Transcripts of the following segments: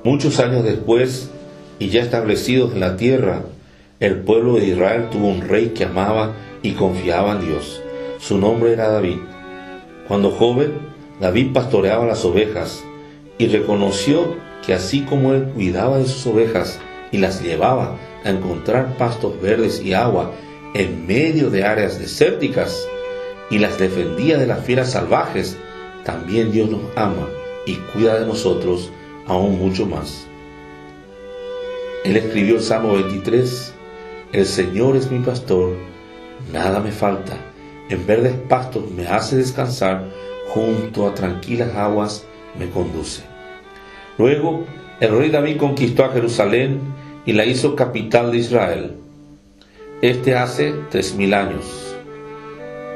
Muchos años después, y ya establecidos en la tierra, el pueblo de Israel tuvo un rey que amaba y confiaba en Dios. Su nombre era David. Cuando joven, David pastoreaba las ovejas y reconoció que así como él cuidaba de sus ovejas y las llevaba a encontrar pastos verdes y agua en medio de áreas desérticas y las defendía de las fieras salvajes, también Dios nos ama y cuida de nosotros aún mucho más. Él escribió el Salmo 23: El Señor es mi pastor, nada me falta. En verdes pastos me hace descansar, junto a tranquilas aguas me conduce. Luego, el rey David conquistó a Jerusalén y la hizo capital de Israel. Hace 3000 años.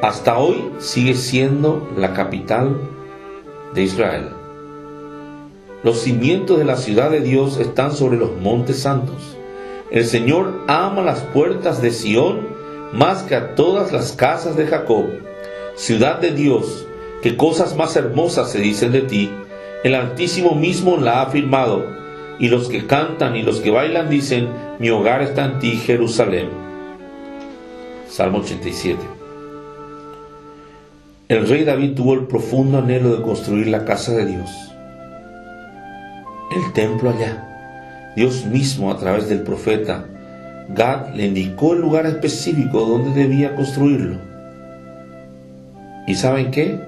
Hasta hoy sigue siendo la capital de Israel. Los cimientos de la ciudad de Dios están sobre los montes santos. El Señor ama las puertas de Sión más que a todas las casas de Jacob. Ciudad de Dios, qué cosas más hermosas se dicen de ti. El Altísimo mismo la ha afirmado, y los que cantan y los que bailan dicen: mi hogar está en ti, Jerusalén. Salmo 87. El rey David tuvo el profundo anhelo de construir la casa de Dios, el templo allá. Dios mismo, a través del profeta Gad, le indicó el lugar específico donde debía construirlo. ¿Y saben qué?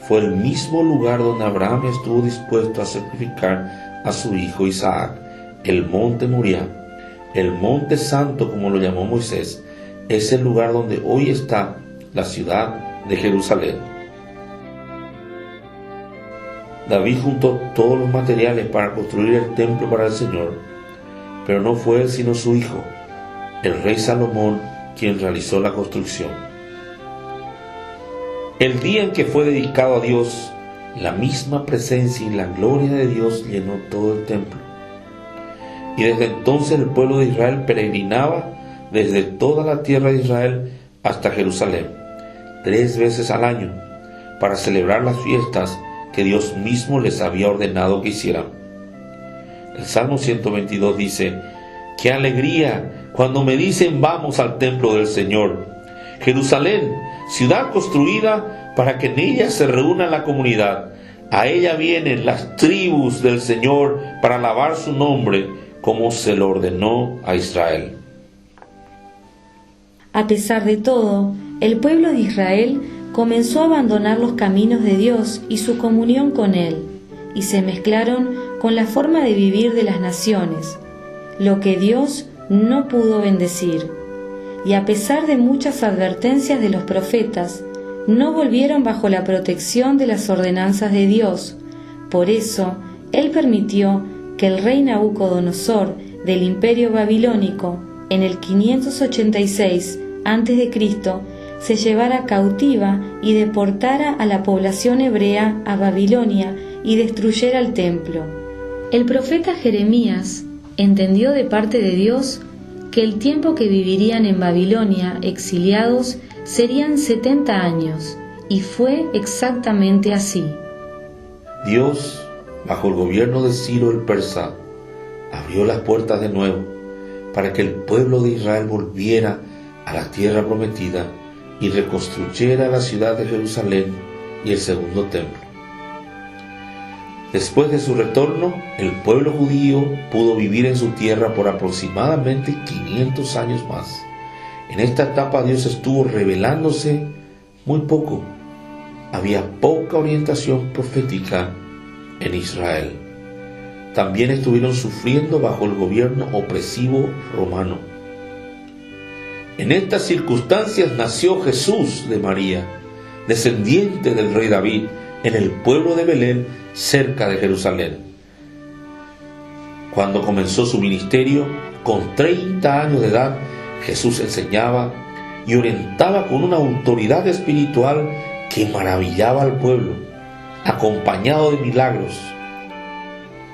Fue el mismo lugar donde Abraham estuvo dispuesto a sacrificar a su hijo Isaac, el monte Moriah, el monte santo como lo llamó Moisés. Es el lugar donde hoy está la ciudad de Jerusalén. David juntó todos los materiales para construir el templo para el Señor, pero no fue él sino su hijo, el rey Salomón, quien realizó la construcción. El día en que fue dedicado a Dios, la misma presencia y la gloria de Dios llenó todo el templo. Y desde entonces el pueblo de Israel peregrinaba desde toda la tierra de Israel hasta Jerusalén, 3 veces al año, para celebrar las fiestas que Dios mismo les había ordenado que hicieran. El Salmo 122 dice: ¡qué alegría cuando me dicen vamos al templo del Señor! Jerusalén, ciudad construida para que en ella se reúna la comunidad. A ella vienen las tribus del Señor para alabar su nombre, como se lo ordenó a Israel. A pesar de todo, el pueblo de Israel comenzó a abandonar los caminos de Dios y su comunión con Él, y se mezclaron con la forma de vivir de las naciones, lo que Dios no pudo bendecir. Y a pesar de muchas advertencias de los profetas, no volvieron bajo la protección de las ordenanzas de Dios. Por eso, Él permitió que el rey Nabucodonosor del Imperio Babilónico, en el 586 a.C., se llevara cautiva y deportara a la población hebrea a Babilonia y destruyera el templo. El profeta Jeremías entendió de parte de Dios que el tiempo que vivirían en Babilonia exiliados serían 70 años, y fue exactamente así. Dios, bajo el gobierno de Ciro el persa, abrió las puertas de nuevo para que el pueblo de Israel volviera a la tierra prometida y reconstruyera la ciudad de Jerusalén y el segundo templo. Después de su retorno, el pueblo judío pudo vivir en su tierra por aproximadamente 500 años más. En esta etapa Dios estuvo revelándose muy poco. Había poca orientación profética en Israel. También estuvieron sufriendo bajo el gobierno opresivo romano. En estas circunstancias nació Jesús de María, descendiente del rey David, en el pueblo de Belén, cerca de Jerusalén. Cuando comenzó su ministerio, con 30 años de edad, Jesús enseñaba y orientaba con una autoridad espiritual que maravillaba al pueblo, acompañado de milagros.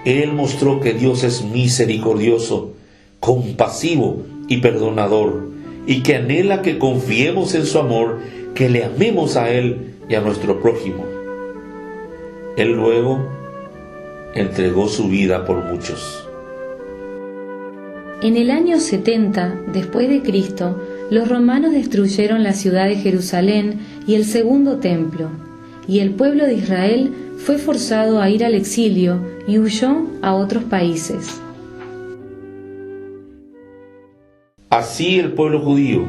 Él mostró que Dios es misericordioso, compasivo y perdonador, y que anhela que confiemos en su amor, que le amemos a Él y a nuestro prójimo. Él luego entregó su vida por muchos. En el año 70 después de Cristo, los romanos destruyeron la ciudad de Jerusalén y el segundo templo, y el pueblo de Israel fue forzado a ir al exilio y huyó a otros países. Así el pueblo judío,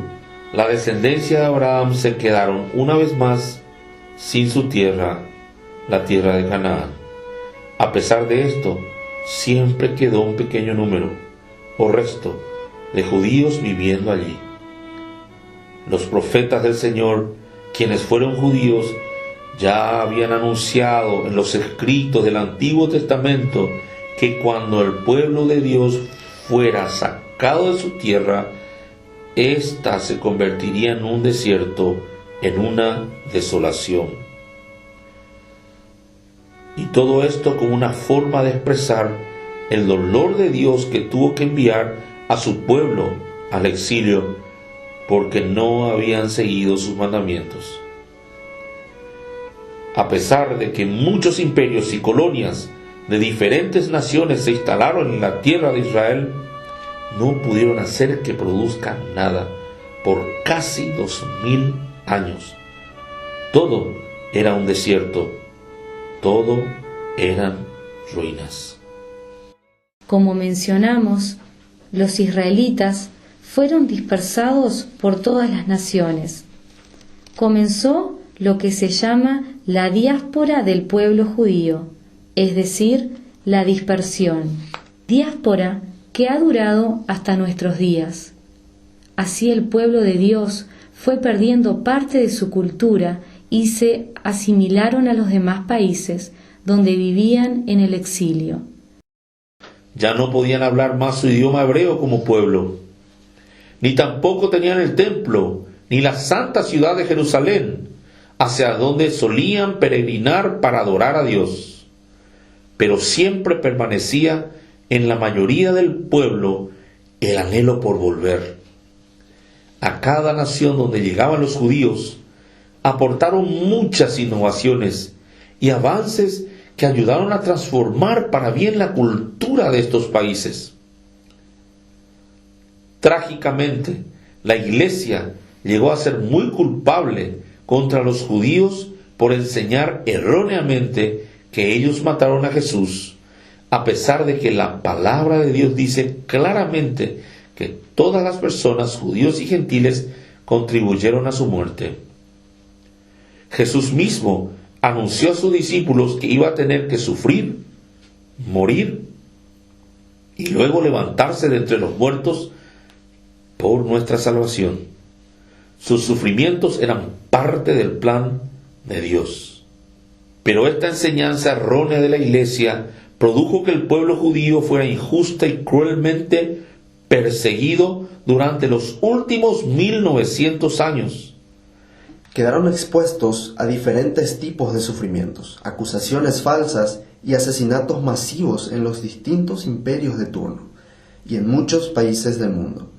la descendencia de Abraham, se quedaron una vez más sin su tierra, la tierra de Canaán. A pesar de esto, siempre quedó un pequeño número, o resto, de judíos viviendo allí. Los profetas del Señor, quienes fueron judíos, ya habían anunciado en los escritos del Antiguo Testamento que cuando el pueblo de Dios fuera sacado de su tierra, ésta se convertiría en un desierto, en una desolación. Y todo esto como una forma de expresar el dolor de Dios que tuvo que enviar a su pueblo al exilio porque no habían seguido sus mandamientos. A pesar de que muchos imperios y colonias de diferentes naciones se instalaron en la tierra de Israel, no pudieron hacer que produzca nada por casi 2000 años. Todo era un desierto, todo eran ruinas. Como mencionamos, los israelitas fueron dispersados por todas las naciones. Comenzó lo que se llama la diáspora del pueblo judío, es decir, la dispersión. Diáspora que ha durado hasta nuestros días. Así el pueblo de Dios fue perdiendo parte de su cultura y se asimilaron a los demás países donde vivían en el exilio. Ya no podían hablar más su idioma hebreo como pueblo, ni tampoco tenían el templo, ni la santa ciudad de Jerusalén, hacia donde solían peregrinar para adorar a Dios. Pero siempre permanecía en la mayoría del pueblo el anhelo por volver. A cada nación donde llegaban los judíos, aportaron muchas innovaciones y avances que ayudaron a transformar para bien la cultura de estos países. Trágicamente, la Iglesia llegó a ser muy culpable contra los judíos por enseñar erróneamente que ellos mataron a Jesús, a pesar de que la palabra de Dios dice claramente que todas las personas, judíos y gentiles, contribuyeron a su muerte. Jesús mismo anunció a sus discípulos que iba a tener que sufrir, morir y luego levantarse de entre los muertos por nuestra salvación. Sus sufrimientos eran parte del plan de Dios. Pero esta enseñanza errónea de la Iglesia produjo que el pueblo judío fuera injusta y cruelmente perseguido durante los últimos 1900 años. Quedaron expuestos a diferentes tipos de sufrimientos, acusaciones falsas y asesinatos masivos en los distintos imperios de turno y en muchos países del mundo.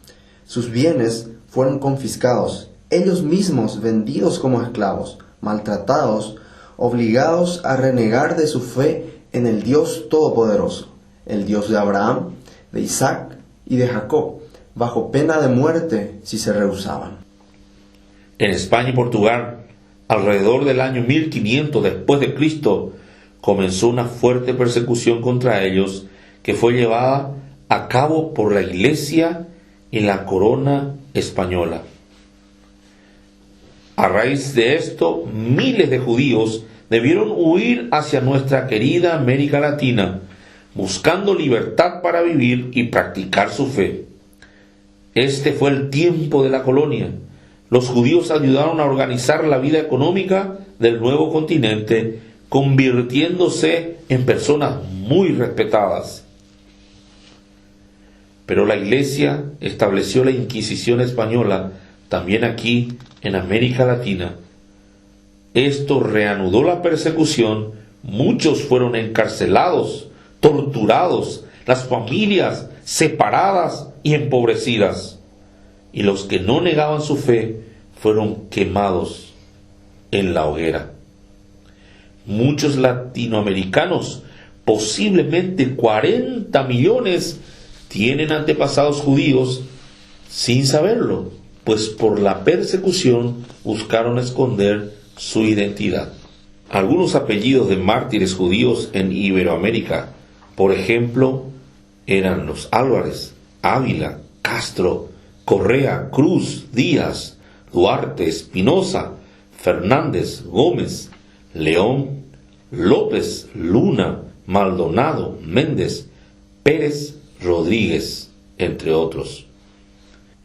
Sus bienes fueron confiscados, ellos mismos vendidos como esclavos, maltratados, obligados a renegar de su fe en el Dios Todopoderoso, el Dios de Abraham, de Isaac y de Jacob, bajo pena de muerte si se rehusaban. En España y Portugal, alrededor del año 1500 después de Cristo, comenzó una fuerte persecución contra ellos que fue llevada a cabo por la Iglesia y la corona española. A raíz de esto, miles de judíos debieron huir hacia nuestra querida América Latina, buscando libertad para vivir y practicar su fe. Este fue el tiempo de la colonia. Los judíos ayudaron a organizar la vida económica del nuevo continente, convirtiéndose en personas muy respetadas. Pero la Iglesia estableció la Inquisición española también aquí en América Latina. Esto reanudó la persecución, muchos fueron encarcelados, torturados, las familias separadas y empobrecidas, y los que no negaban su fe fueron quemados en la hoguera. Muchos latinoamericanos posiblemente 40 millones, tienen antepasados judíos sin saberlo, pues por la persecución buscaron esconder su identidad. Algunos apellidos de mártires judíos en Iberoamérica, por ejemplo, eran los Álvarez, Ávila, Castro, Correa, Cruz, Díaz, Duarte, Espinosa, Fernández, Gómez, León, López, Luna, Maldonado, Méndez, Pérez, Rodríguez, entre otros.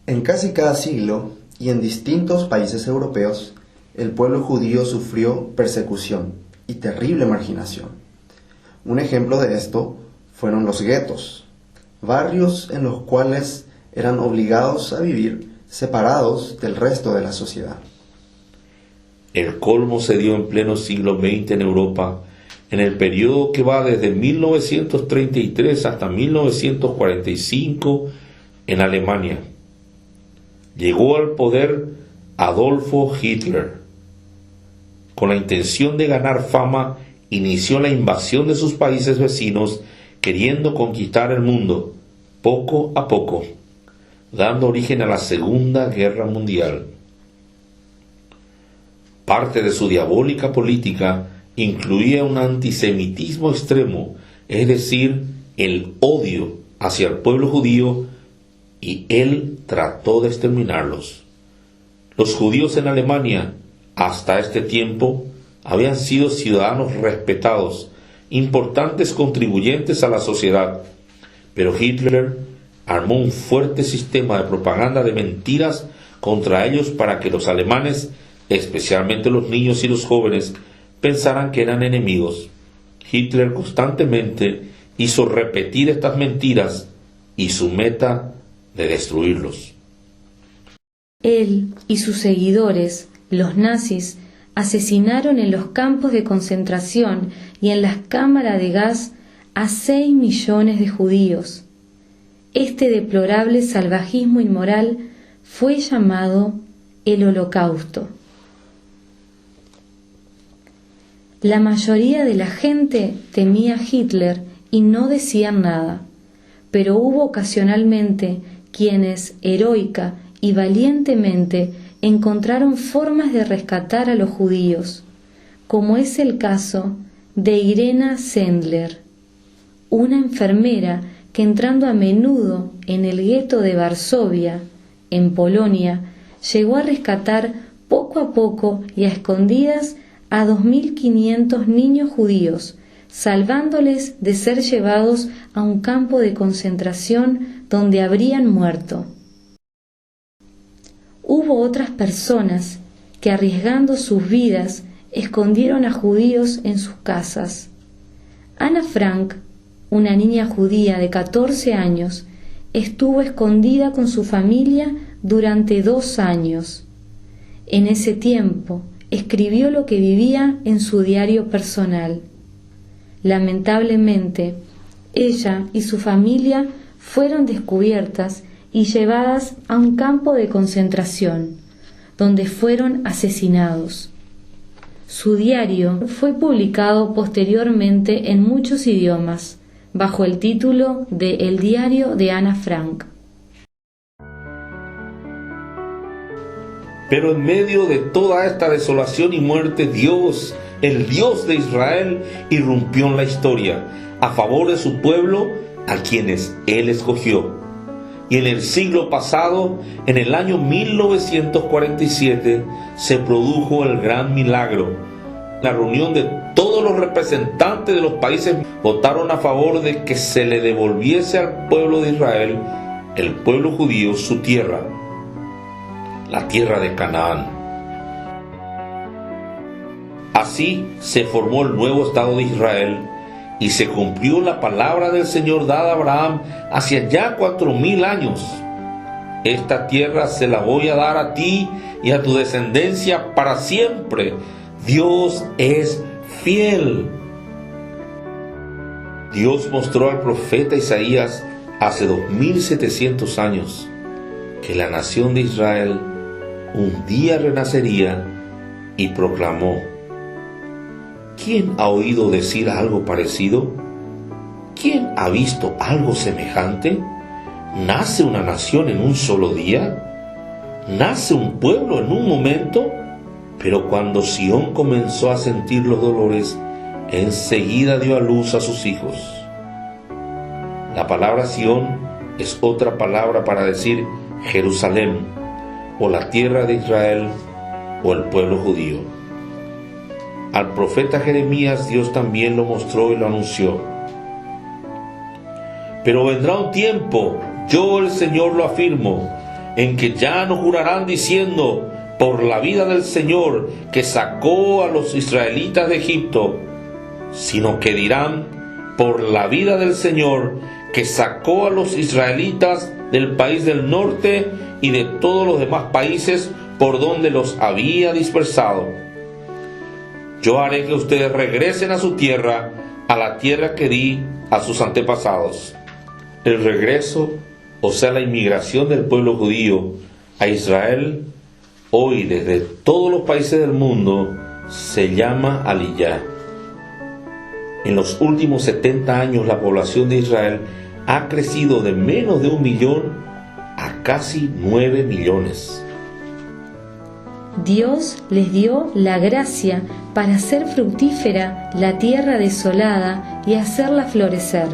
En casi cada siglo y en distintos países europeos, el pueblo judío sufrió persecución y terrible marginación. Un ejemplo de esto fueron los guetos, barrios en los cuales eran obligados a vivir separados del resto de la sociedad. El colmo se dio en pleno siglo XX en Europa, en el periodo que va desde 1933 hasta 1945 en Alemania. Llegó al poder Adolfo Hitler. Con la intención de ganar fama, inició la invasión de sus países vecinos, queriendo conquistar el mundo, poco a poco, dando origen a la Segunda Guerra Mundial. Parte de su diabólica política incluía un antisemitismo extremo, es decir, el odio hacia el pueblo judío, y él trató de exterminarlos. Los judíos en Alemania, hasta este tiempo, habían sido ciudadanos respetados, importantes contribuyentes a la sociedad, pero Hitler armó un fuerte sistema de propaganda de mentiras contra ellos para que los alemanes, especialmente los niños y los jóvenes, pensaran que eran enemigos. Hitler constantemente hizo repetir estas mentiras y su meta de destruirlos. Él y sus seguidores, los nazis, asesinaron en los campos de concentración y en las cámaras de gas a 6 millones de judíos. Este deplorable salvajismo inmoral fue llamado el Holocausto. La mayoría de la gente temía a Hitler y no decían nada, pero hubo ocasionalmente quienes heroica y valientemente encontraron formas de rescatar a los judíos, como es el caso de Irena Sendler, una enfermera que entrando a menudo en el gueto de Varsovia, en Polonia, llegó a rescatar poco a poco y a escondidas a 2.500 niños judíos, salvándoles de ser llevados a un campo de concentración donde habrían muerto. Hubo otras personas que, arriesgando sus vidas, escondieron a judíos en sus casas. Ana Frank, una niña judía de 14 años, estuvo escondida con su familia durante 2 años. En ese tiempo, escribió lo que vivía en su diario personal. Lamentablemente, ella y su familia fueron descubiertas y llevadas a un campo de concentración, donde fueron asesinados. Su diario fue publicado posteriormente en muchos idiomas, bajo el título de El diario de Ana Frank. Pero en medio de toda esta desolación y muerte, Dios, el Dios de Israel, irrumpió en la historia a favor de su pueblo, a quienes Él escogió. Y en el siglo pasado, en el año 1947, se produjo el gran milagro. La reunión de todos los representantes de los países votaron a favor de que se le devolviese al pueblo de Israel, el pueblo judío, su tierra, la tierra de Canaán. Así se formó el nuevo Estado de Israel y se cumplió la palabra del Señor dada a Abraham hacia ya 4000 años. Esta tierra se la voy a dar a ti y a tu descendencia para siempre. Dios es fiel. Dios mostró al profeta Isaías hace 2700 años que la nación de Israel un día renacería y proclamó: ¿quién ha oído decir algo parecido? ¿quién ha visto algo semejante? ¿Nace una nación en un solo día? ¿Nace un pueblo en un momento? Pero cuando Sión comenzó a sentir los dolores, enseguida dio a luz a sus hijos. La palabra Sión es otra palabra para decir Jerusalén, o la tierra de Israel, o el pueblo judío. Al profeta Jeremías Dios también lo mostró y lo anunció. Pero vendrá un tiempo, yo el Señor lo afirmo, en que ya no jurarán diciendo, por la vida del Señor que sacó a los israelitas de Egipto, sino que dirán, por la vida del Señor que sacó a los israelitas del país del norte y de todos los demás países por donde los había dispersado. Yo haré que ustedes regresen a su tierra, a la tierra que di a sus antepasados. El regreso, o sea la inmigración del pueblo judío a Israel, hoy desde todos los países del mundo, se llama Aliyá. En los últimos 70 años la población de Israel ha crecido de menos de 1 millón a casi 9 millones. Dios les dio la gracia para hacer fructífera la tierra desolada y hacerla florecer.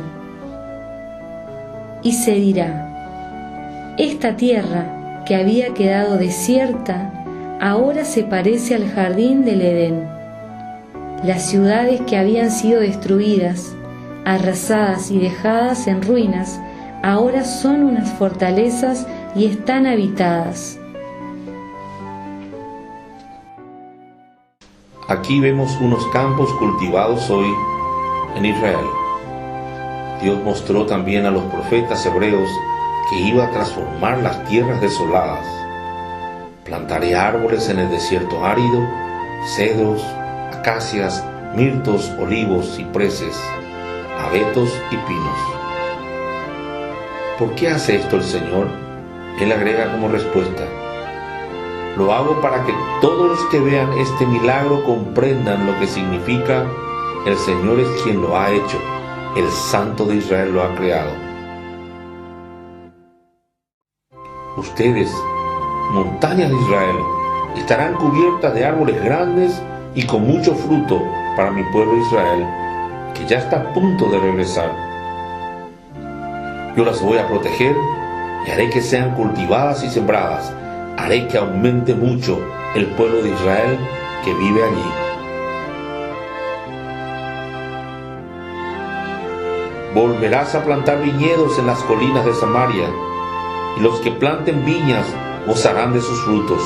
Y se dirá, esta tierra que había quedado desierta, ahora se parece al jardín del Edén. Las ciudades que habían sido destruidas, arrasadas y dejadas en ruinas, ahora son unas fortalezas y están habitadas. Aquí vemos unos campos cultivados hoy en Israel. Dios mostró también a los profetas hebreos que iba a transformar las tierras desoladas. Plantaré árboles en el desierto árido, cedros, acacias, mirtos, olivos, cipreses, abetos y pinos. ¿Por qué hace esto el Señor? Él agrega como respuesta, lo hago para que todos los que vean este milagro comprendan lo que significa el Señor es quien lo ha hecho, el Santo de Israel lo ha creado. Ustedes, montañas de Israel, estarán cubiertas de árboles grandes y con mucho fruto para mi pueblo Israel, que ya está a punto de regresar. Yo las voy a proteger y haré que sean cultivadas y sembradas. Haré que aumente mucho el pueblo de Israel que vive allí. Volverás a plantar viñedos en las colinas de Samaria, y los que planten viñas gozarán de sus frutos.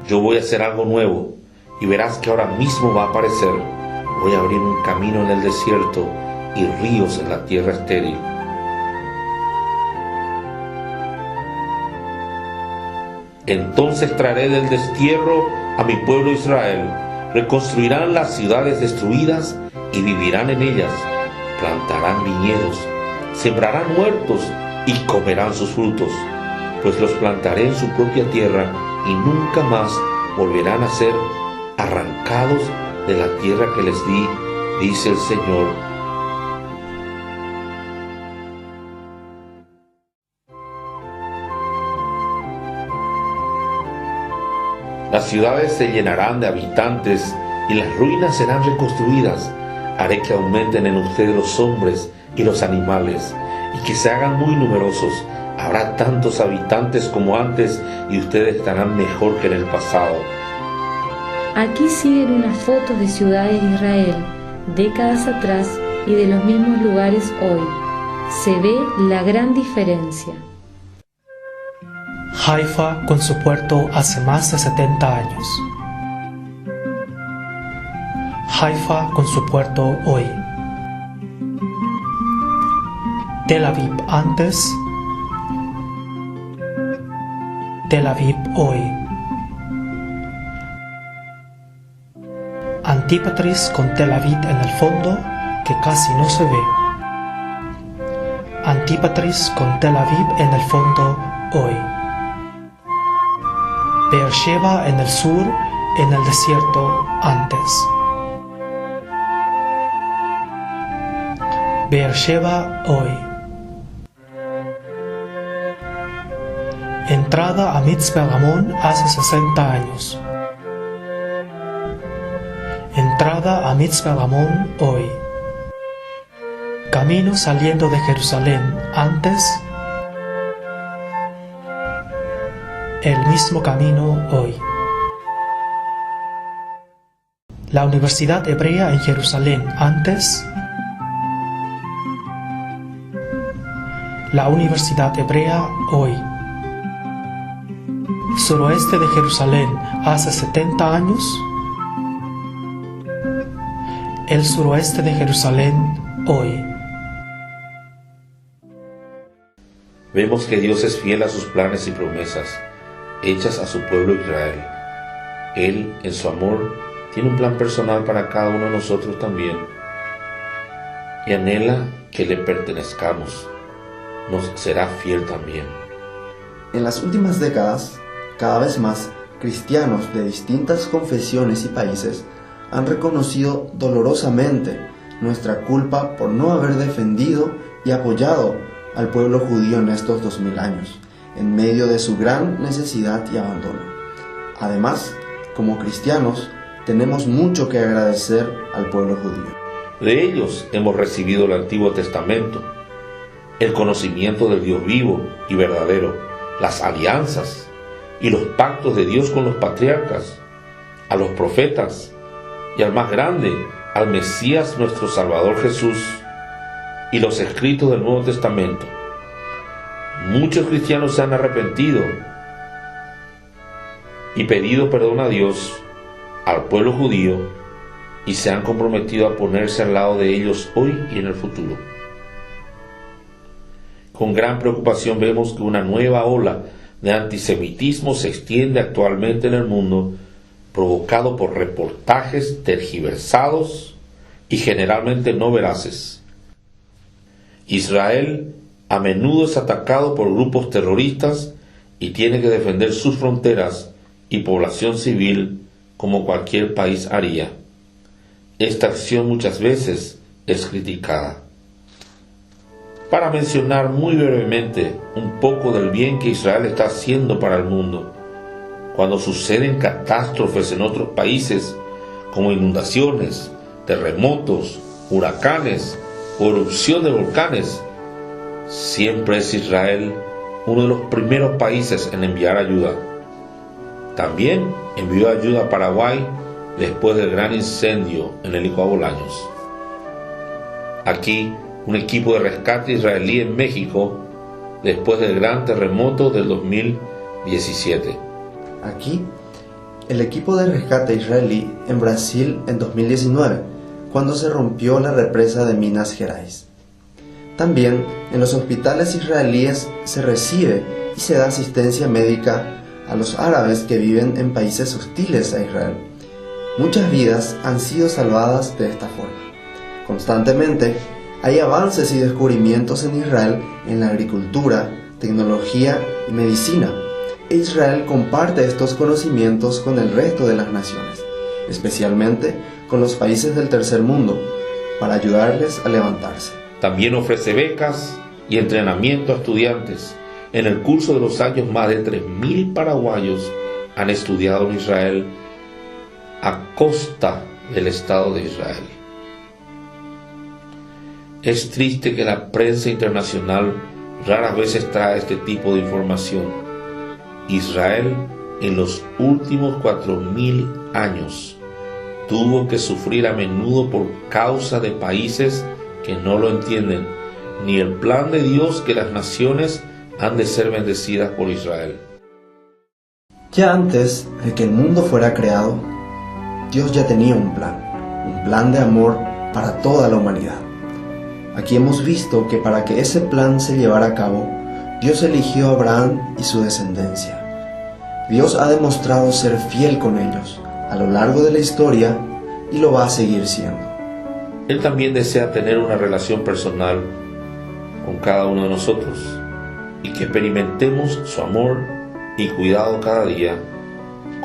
Yo voy a hacer algo nuevo, y verás que ahora mismo va a aparecer. Voy a abrir un camino en el desierto y ríos en la tierra estéril. Entonces traeré del destierro a mi pueblo Israel. Reconstruirán las ciudades destruidas y vivirán en ellas. Plantarán viñedos, sembrarán huertos y comerán sus frutos, pues los plantaré en su propia tierra y nunca más volverán a ser arrancados de la tierra que les di, dice el Señor. Las ciudades se llenarán de habitantes y las ruinas serán reconstruidas. Haré que aumenten en ustedes los hombres y los animales, y que se hagan muy numerosos. Habrá tantos habitantes como antes, y ustedes estarán mejor que en el pasado. Aquí siguen unas fotos de ciudades de Israel, décadas atrás, y de los mismos lugares hoy. Se ve la gran diferencia. Haifa con su puerto hace más de 70 años. Haifa con su puerto hoy. Tel Aviv antes. Tel Aviv hoy. Antípatris con Tel Aviv en el fondo, que casi no se ve. Antípatris con Tel Aviv en el fondo hoy. Beersheba en el sur, en el desierto antes. Beersheba hoy. Entrada a Mitzpe Ramón hace 60 años. Entrada a Mitzpe Ramón hoy. Camino saliendo de Jerusalén antes. El mismo camino hoy. La Universidad Hebrea en Jerusalén antes. La Universidad Hebrea hoy. Suroeste de Jerusalén hace 70 años. El suroeste de Jerusalén hoy. Vemos que Dios es fiel a sus planes y promesas hechas a su pueblo Israel. Él, en su amor, tiene un plan personal para cada uno de nosotros también, y anhela que le pertenezcamos. Nos será fiel también. En las últimas décadas, cada vez más, cristianos de distintas confesiones y países han reconocido dolorosamente nuestra culpa por no haber defendido y apoyado al pueblo judío en estos 2000 años, en medio de su gran necesidad y abandono. Además, como cristianos, tenemos mucho que agradecer al pueblo judío. De ellos hemos recibido el Antiguo Testamento, el conocimiento del Dios vivo y verdadero, las alianzas y los pactos de Dios con los patriarcas, a los profetas y al más grande, al Mesías nuestro Salvador Jesús, y los escritos del Nuevo Testamento. Muchos cristianos se han arrepentido y pedido perdón a Dios, al pueblo judío, y se han comprometido a ponerse al lado de ellos hoy y en el futuro. Con gran preocupación vemos que una nueva ola de antisemitismo se extiende actualmente en el mundo, provocado por reportajes tergiversados y generalmente no veraces. Israel a menudo es atacado por grupos terroristas y tiene que defender sus fronteras y población civil como cualquier país haría. Esta acción muchas veces es criticada. Para mencionar muy brevemente un poco del bien que Israel está haciendo para el mundo, cuando suceden catástrofes en otros países como inundaciones, terremotos, huracanes o erupción de volcanes, siempre es Israel uno de los primeros países en enviar ayuda. También envió ayuda a Paraguay después del gran incendio en el Ico Bolaños. Aquí, un equipo de rescate israelí en México después del gran terremoto del 2017. Aquí, el equipo de rescate israelí en Brasil en 2019, cuando se rompió la represa de Minas Gerais. También en los hospitales israelíes se recibe y se da asistencia médica a los árabes que viven en países hostiles a Israel. Muchas vidas han sido salvadas de esta forma. Constantemente hay avances y descubrimientos en Israel en la agricultura, tecnología y medicina. E Israel comparte estos conocimientos con el resto de las naciones, especialmente con los países del tercer mundo, para ayudarles a levantarse. También ofrece becas y entrenamiento a estudiantes. En el curso de los años, más de 3.000 paraguayos han estudiado en Israel a costa del Estado de Israel. Es triste que la prensa internacional raras veces trae este tipo de información. Israel, en los últimos 4.000 años, tuvo que sufrir a menudo por causa de países que no lo entienden, ni el plan de Dios que las naciones han de ser bendecidas por Israel. Ya antes de que el mundo fuera creado, Dios ya tenía un plan de amor para toda la humanidad. Aquí hemos visto que para que ese plan se llevara a cabo, Dios eligió a Abraham y su descendencia. Dios ha demostrado ser fiel con ellos a lo largo de la historia y lo va a seguir siendo. Él también desea tener una relación personal con cada uno de nosotros y que experimentemos su amor y cuidado cada día,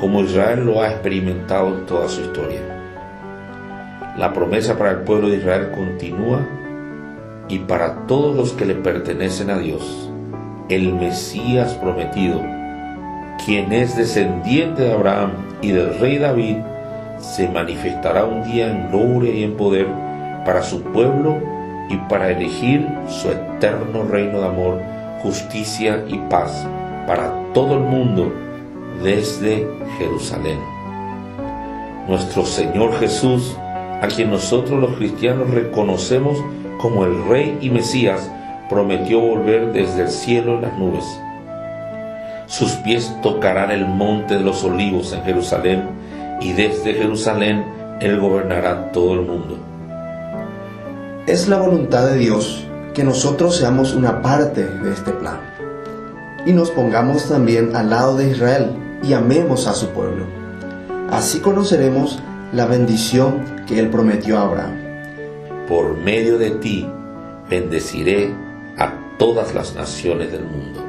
como Israel lo ha experimentado en toda su historia. La promesa para el pueblo de Israel continúa y para todos los que le pertenecen a Dios. El Mesías prometido, quien es descendiente de Abraham y del rey David, se manifestará un día en gloria y en poder para su pueblo y para elegir su eterno reino de amor, justicia y paz para todo el mundo desde Jerusalén. Nuestro Señor Jesús, a quien nosotros los cristianos reconocemos como el Rey y Mesías, prometió volver desde el cielo en las nubes. Sus pies tocarán el monte de los olivos en Jerusalén, y desde Jerusalén Él gobernará todo el mundo. Es la voluntad de Dios que nosotros seamos una parte de este plan y nos pongamos también al lado de Israel y amemos a su pueblo. Así conoceremos la bendición que Él prometió a Abraham. Por medio de ti bendeciré a todas las naciones del mundo.